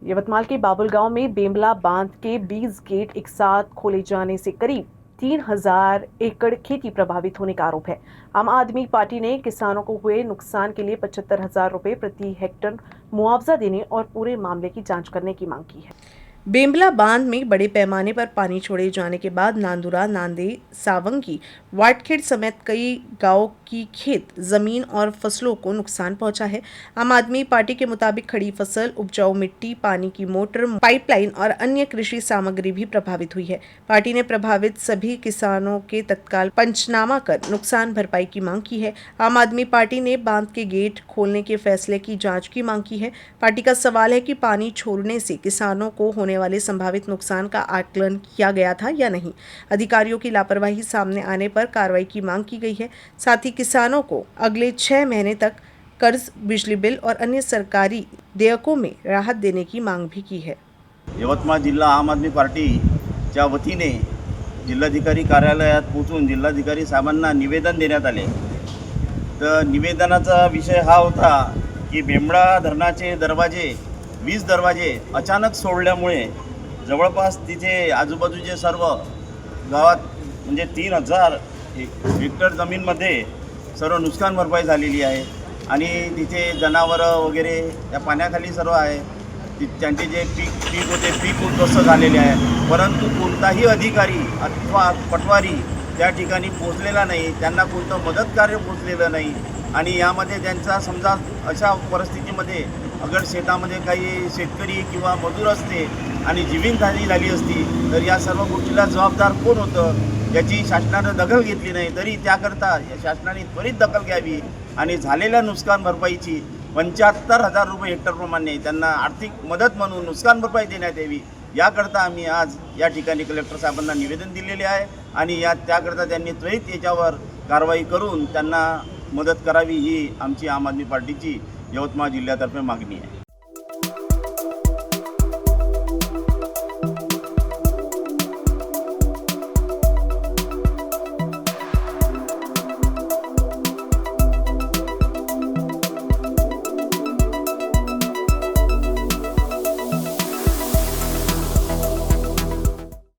यवतमाल के बाबुलगांव में बेमला बांध के 20 गेट एक साथ खोले जाने से करीब 3000 एकड़ खेती प्रभावित होने का आरोप है। आम आदमी पार्टी ने किसानों को हुए नुकसान के लिए 75,000 रुपए प्रति हेक्टेयर मुआवजा देने और पूरे मामले की जांच करने की मांग की है। बेमला बांध में बड़े पैमाने पर पानी छोड़े जाने के बाद नांदुरा, नांदे, सावंगी, वाटखेड़ समेत कई गांवों की खेत जमीन और फसलों को नुकसान पहुंचा है। आम आदमी पार्टी के मुताबिक खड़ी फसल, उपजाऊ मिट्टी, पानी की मोटर, पाइपलाइन और अन्य कृषि सामग्री भी प्रभावित हुई है। पार्टी ने प्रभावित सभी किसानों के तत्काल पंचनामा कर नुकसान भरपाई की मांग की है। आम आदमी पार्टी ने बांध के गेट खोलने के फैसले की जाँच की मांग की है। पार्टी का सवाल है कि पानी छोड़ने से किसानों को होने वाले संभावित नुकसान का आकलन किया गया था या नहीं। अधिकारियों की लापरवाही सामने आने पर कार्रवाई की मांग की गई है। साथ ही किसानों को अगले 6 महीने तक कर्ज, बिजली बिल और अन्य सरकारी देयकों में राहत देने की मांग भी की है। यवतमाळ जिल्हा आम आदमी पार्टीच्या वतीने जिल्हाधिकारी कार्यालयात पोहोचून जिल्हाधिकारी साहेबांना निवेदन देण्यात आले। तर निवेदनाचा विषय हा होता की बेमडा धरणाचे दरवाजे 20 दरवाजे अचानक सोडल्यामुळे जवळपास तिथे आजूबाजूचे सर्व गावात म्हणजे 3000 हेक्टर जमीनमध्ये सर्व नुकसान भरपाई झालेली आहे आणि तिथे जनावरं वगैरे त्या पाण्याखाली सर्व आहे। त्यांचे जे पीक होते पीक उद्ध्वस्त झालेले आहे, परंतु कोणताही अधिकारी अथवा पटवारी त्या ठिकाणी पोहोचलेला नाही, त्यांना कोणतं मदत कार्य पोहोचलेलं नाही। आणि यामध्ये त्यांचा समजा अशा परिस्थितीमध्ये अगर शेतामध्ये काही शेतकरी किंवा मजूर असते आणि जीवितहानी झाली असती तर या सर्व गोष्टीला जबाबदार कोण होतं याची शासनाने दखल घेतली नाही। तरी त्याकरता शासनाने त्वरित दखल घ्यावी आणि झालेल्या नुकसान भरपाईची 75,000 रुपये हेक्टरप्रमाणे त्यांना आर्थिक मदत म्हणून नुकसान भरपाई देण्यात यावी। याकरता आम्ही आज या ठिकाणी कलेक्टर साहेबांना निवेदन दिलेले आहे आणि त्याकरता त्यांनी त्वरित याच्यावर कारवाई करून त्यांना मदत करावी ही आमची आम आदमी पार्टीची यवतमाळ जिल्ह्यातर्फे मागणी आहे।